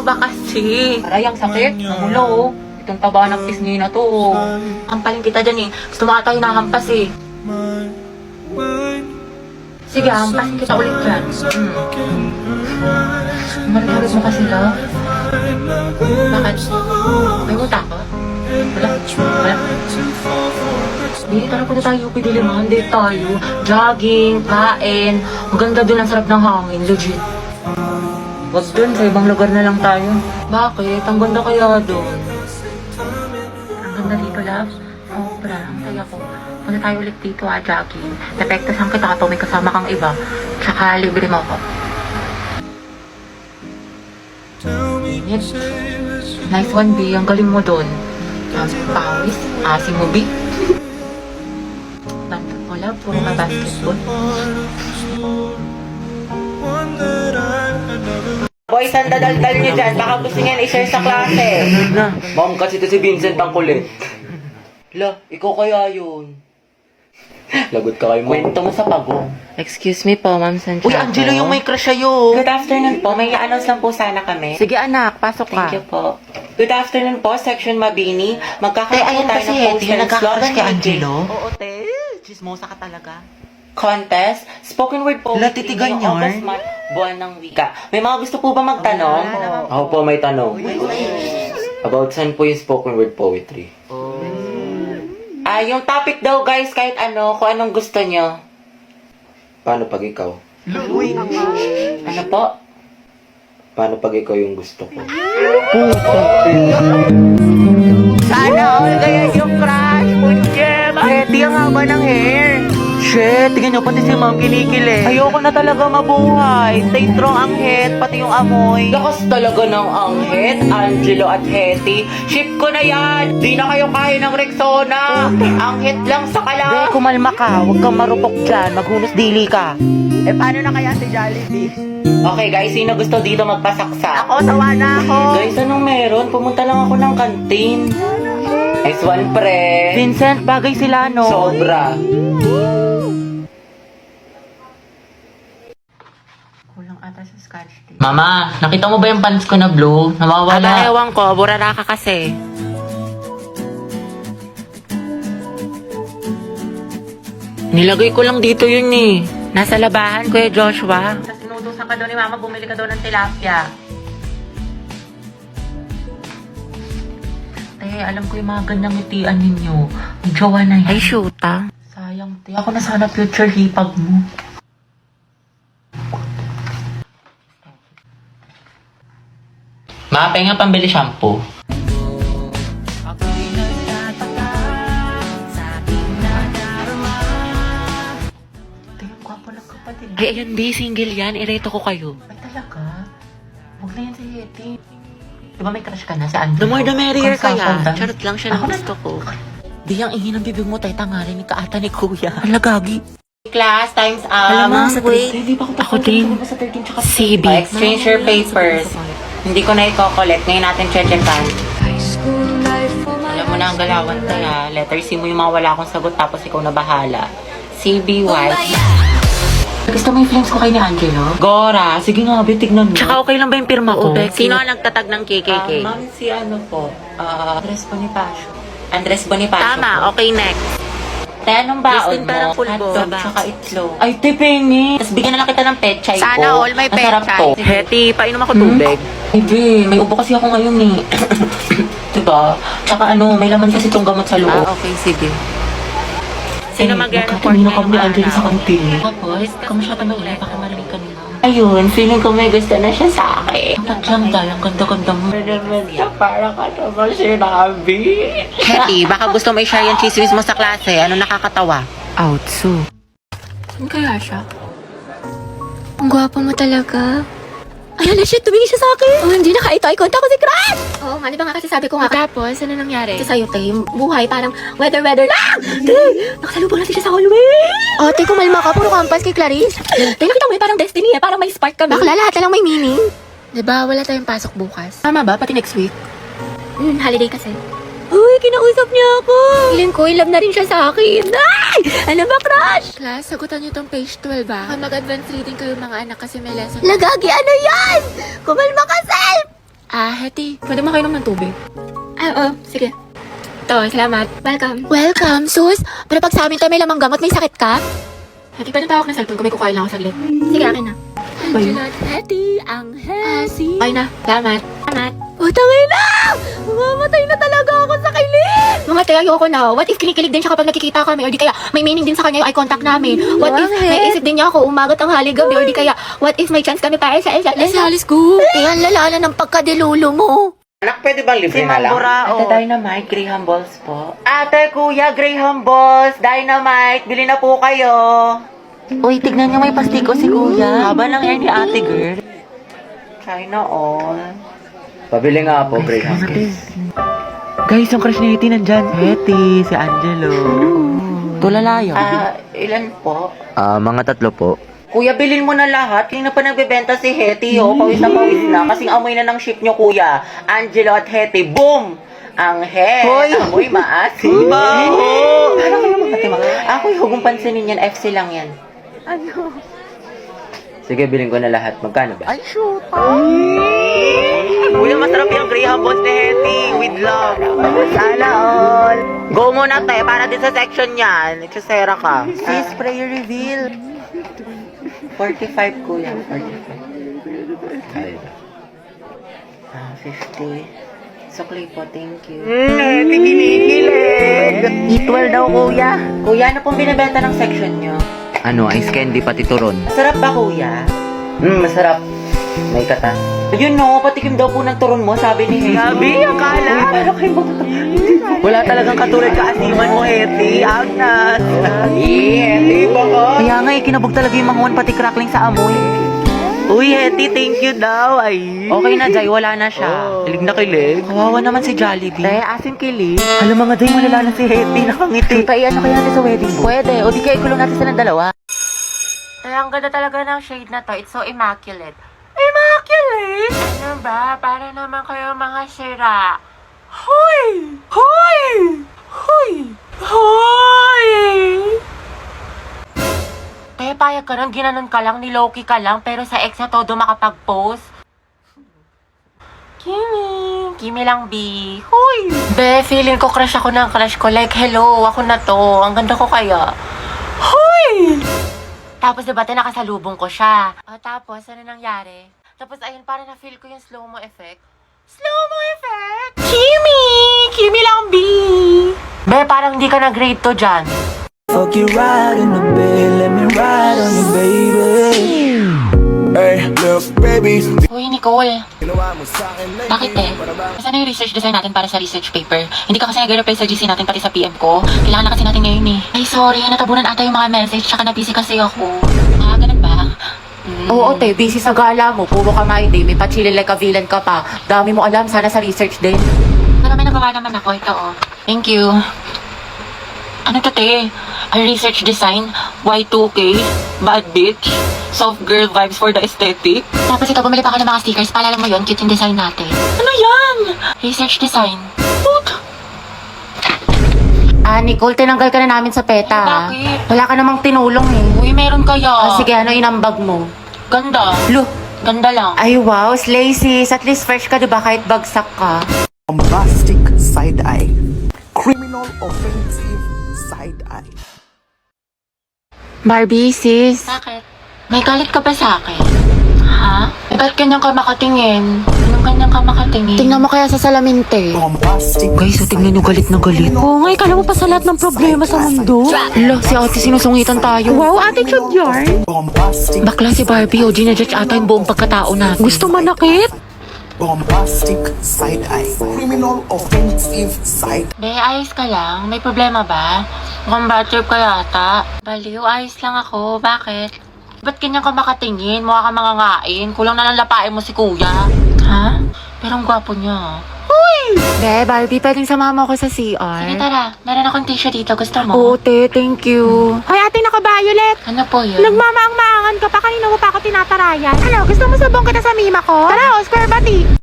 ba kasi? Aray, ang sakit. Namulo, oh. Itong taba ng pisngi na to, oh. Ampaling kita dyan, eh. Gusto mo ata hinahampas, eh. Sige, hampasin kita ulit dyan. Marit-marit mo kasi, love. Bakit? May muta ka? Wala. Hindi, tara punta tayo, pidiliman. Date tayo. Jogging, kain. Maganda dun, ang sarap ng hangin. Legit. Wag dun, sa ibang lugar na lang tayo. Bakit? Ang ganda kaya dun. Ang ganda dito, love. Sobra, ang saya ko. Punta tayo ulit dito, jogging. Napektasan kita kapag may kasama kang iba. Tsaka libre mo ako. Nice one, B. Ang galing mo dun. Pawis. Asim mo, B. Bantot mo, love. Puro ka basketball. Boys, ang dadaldal nyo dyan. Baka gusto niyan i-share sa klase. Ma'am, kasi ito si Vincent ang kulit. La, ikaw kaya yun. Lagot ka kay mo. Kwento mo sa pagong. Excuse me po, Ma'am Santiago. Uy, Angelo, yung may crush sa'yo. Good afternoon po. May i-announce lang po sana kami. Sige anak, pasok ka. Thank you po. Good afternoon po, Section Mabini. Magkakaroon po tayo ng poster ng slogan kay Angelo. Oo, te. Chismosa ka talaga. Contest, spoken word poetry. Latitigan ngayong yarn? August month, buwan ng wika. May mga gusto po ba magtanong? Ako po may tanong. About saan po yung spoken word poetry? Yung topic daw guys, kahit ano, kung anong gusto nyo. Paano pag ikaw? Ano po? Paano pag ikaw yung gusto ko? Sana all kaya yung crush. Punjem. Ready ang haba ng hair. Shit, tingnan nyo pati si Ma'am kinikilig. Ayoko na talaga mabuhay. Stay strong ang head, pati yung amoy. Lakas talaga ng anghit, Angelo at Hetty. Ship ko na yan! Di na kayo kaya ng Rexona! Anghit lang sa Hindi, kala! kumalma ka. Huwag kang marupok dyan. Maghunos dili ka. Eh, paano na kaya si Jollibee? Okay guys, sino gusto dito magpasaksa? Ako, sawa na ako. Guys, anong meron? Pumunta lang ako ng kantin. Nice one, pre! Vincent, bagay sila, no? Sobra! Kulang ata sa scotch tape. Mama, nakita mo ba yung pants ko na blue? Nawawala. Ewan ko, burara ka kasi. Nilagay ko lang dito yun eh. Nasa labahan, Kuya Joshua. Tapos sinutusan ka daw ni Mama, bumili ka daw ng tilapia. Alam ko yung mga ganyang ngitian ninyo. May jowa na yan. Ay, shoot ah. Sayang, te. Ako na sana future hipag mo. Ma, penga pambili shampoo. Tingnan ko po ng kapatid. Ay, ayun, B, single yan. Ireto ko kayo. Ay, talaga? Huwag na yan si Yeti. Diba may crush ka na sa Angelo? The more the merrier kaya. Consultant. Charot lang siya ng Ako na- gusto ko. Di ang ingin ng bibig mo, tay tangarin ni kaata ni Kuya. Alagagi. Class, times up. Alam mo, wait. Hindi pa Ako din. Sa 13 tsaka CB. Exchange your papers. Hindi ko na i-collect. Ngayon natin checkan. Alam mo na ang galawan kaya. Letter C mo yung mga wala akong sagot tapos ikaw na bahala. CBY. Gusto mo yung flames ko kay ni Angelo? Gora, sige nga, tignan mo. Tsaka okay lang ba yung pirma ko? Oo, Sino ang nagtatag ng KKK? Ma'am, si ano po? Andres Bonifacio. Andres Bonifacio Tama, po. okay, next. Te, anong baon Distinta mo? ng pulbo. Hotdog, tsaka itlog. Ay, te, pengi. Tapos bigyan na lang kita ng pechay ko. Sana all may Ang sarap pechay. to. Heti, painom ako tubig. Ay, be, may ubo kasi ako ngayon eh. diba? Tsaka ano, may laman kasi itong gamot sa loob. Okay, sige. Sino mag-ano Nagkatingin ako ni Angelo sa kantin. Tapos, kamusta ka nung baka marinig ka nila. Ayun, feeling ko may gusto na siya sa akin. Ang tadyang dal, ang ganda-ganda mo. Para ka naman sinabi. Heti, baka gusto mo i-share yung chismis mo sa klase. Ano nakakatawa? Outsu. Saan kaya siya? Ang gwapo mo talaga. Ayan na, shit, tumingin siya sa akin. Oh, hindi naka-eye contact ko si Crush. Oo, nga, di ba nga kasi sabi ko nga. Tapos, ano nangyari? Kasi sa'yo, te, yung buhay parang weather lang. Te, nakasalubong na siya sa hallway. Oh, te, kumalma ka, puro kampas kay Clarice. Te, nakita mo yun, parang destiny, parang may spark kami. Bakla, lahat na lang may meaning. Diba, wala tayong pasok bukas. Tama ba? Pati next week? Holiday kasi. Uy, kinausap niya ako. Feeling ko, love na rin siya sa akin. Ay! Ano ba, Crush? Class, sagutan niyo tong page 12 ba? Mag-advance reading kayo mga anak kasi may lesson. Lagagi, ano yan? Kumalma ka, Self! Hetty, pwede makainom ng tubig? Oo, sige. Ito, salamat. Welcome. Welcome, sus. Pero pag sa amin tayo may lamang gamot, may sakit ka? Hetty, pwede tawag na cellphone ko, may kukain lang ako saglit. Sige, akin na. Hetty, ang Hetty. Okay na, salamat. Salamat. Oh, tangay na! Mamatay na talaga ako sa kilig! Mga tayo, ayoko na. What if kinikilig din siya kapag nakikita kami? Or di kaya may meaning din sa kanya yung eye contact namin? What if may isip din niya ako umagat ang hali gabi? Or di kaya, what if may chance kami para sa isa? Let's go. Ayan, lala na ng pagkadilulo mo. Anak, pwede bang libre Si na lang? Mamburao. Ate Dynamite, Graham Balls po. Ate, kuya, Graham Balls, Dynamite, bili na po kayo. Uy, tignan niyo may pastiko si kuya. Haba ng hair ni ate, girl. China all. Pabili nga po, Graham. Guys, yung crush ni Hetty nandyan. Hetty, si Angelo. Tulala yun. Ilan po? Mga 3 po. Kuya, bilhin mo na lahat. Kaya na pa nagbebenta si Hetty, oh. Pawis na. Kasing amoy na ng ship nyo, kuya. Angelo at Hetty, boom! Ang head. Amoy maasim. Baho! Ano kayo mga tima? Ako yung hugong pansinin yan. FC lang yan. Sige, bilhin ko na lahat. Magkano ba? Ay, shoot. Kuya, masarap yung Graham Balls ni Hetty with love. Sana all. Go muna, te. Para din sa section yan. Itusera ka. Sis, prayer reveal. 45, kuya. 45. Ay. 50. Sukli po, thank you. Hetty, kinikilig. Eatwell daw, kuya. Kuya, ano pong binibenta ng section nyo? Ano, ice candy pati turon. Masarap ba, kuya? Masarap. May katas. Yun no, patikim daw po ng turon mo, sabi ni Hetty. Sabi, akala. Wala talagang katulad kaasiman mo, Hetty. Agnas. Hetty, baka. Kaya nga, kinabog talaga yung manguan, pati crackling sa amoy. Uy, Hetty, thank you daw. Ay. Okay na, Jai, wala na siya. Kilig na kilig. Kawawa naman si Jollibee. Asim kilig. Alam mga Jai, malala na si Hetty, nakangiti. Ano kaya natin sa wedding book? Pwede, o di kaya ikulong natin silang dalawa. Ay, ang ganda talaga ng shade na to. It's so immaculate. Immaculate? Ano ba? Para naman kayo mga sira. Hoy! Hoy! Hoy! Hoy! Kaya payag ka nang ginanon ka lang, niloki ka lang, pero sa ex na todo makapag-post. Kimi lang, B. Hoy! Be, feeling ko crush ako ng crush ko. Like, hello, ako na to. Ang ganda ko kaya. Hoy! Tapos diba, nakasalubong ko siya. O tapos, ano nangyari? Tapos ayun, parang na-feel ko yung slow-mo effect. Slow-mo effect? Kimi! Kimi lang, B! Be, parang di ka na-grade to dyan. Fuck you right in the bed, let me ride on you, baby. Hey, look, baby. Uy, Nicole. Ginawa mo sa'kin lately. Bakit Nasaan na yung research design natin para sa research paper? Hindi ka kasi nag-reply sa GC natin pati sa PM ko. Kailangan na kasi natin ngayon eh. Ay, sorry. Natabunan ata yung mga message tsaka na-busy kasi ako. Ganun ba? Oo, te, busy sa gala mo. Puro ka hindi. May pa-chili like a villain ka pa. Dami mo alam, sana sa research din. Pero may nagawa naman ako. Ito, oh. Thank you. Ano to, te? A research design? Y2K? Bad bitch? Soft girl vibes for the aesthetic? Tapos ito, bumili pa ako ng mga stickers. Paalala mo yun, cute yung design natin. Ano yan? Research design. What? Nicole, tinanggal ka na namin sa PETA. Bakit? Wala ka namang tinulong eh. Uy, meron kaya. Sige, ano inambag mo? Ganda. Look. Ganda lang. Ay, wow, slay sis. At least fresh ka, diba? Kahit bagsak ka. Bombastic side eye. Criminal offensive side eye. Barbie, sis. Bakit? May galit ka ba sa akin? Ha? Ba't ganyan ka makatingin? Anong ganyan ka makatingin? Tingnan mo kaya sa salamin, te. Bombastic. Guys, tingnan nyo galit na galit. Oo nga, ikala mo pa sa lahat ng problema sa mundo. Hala, si ate sinusungitan tayo. Wow, attitude yarn. Bombastic. Bakla si Barbie, o ginajudge ata yung buong pagkatao natin. Gusto manakit? Bombastic side eye. Criminal offensive side. Be, ayos ka lang? May problema ba? Mukhang bad trip ka yata. Baliw, ayos lang ako. Bakit? Ba't ganyan ka makatingin? Mukha ka mangangain. Kulang na lang lapain mo si kuya. Ha? Pero ang gwapo niya. Be, Barbie, pwedeng sumama ako sa CR. Sige, tara. Meron akong tissue dito. Gusto mo? Oo, te, thank you. Hoy, ate, naka-violet. Ano po yun? Nagmamaang-maangan ka pa, kanina mo pa ako tinatarayan. Ano, gusto mo sabong kita sa mima ko? Tara, Oscar Bati.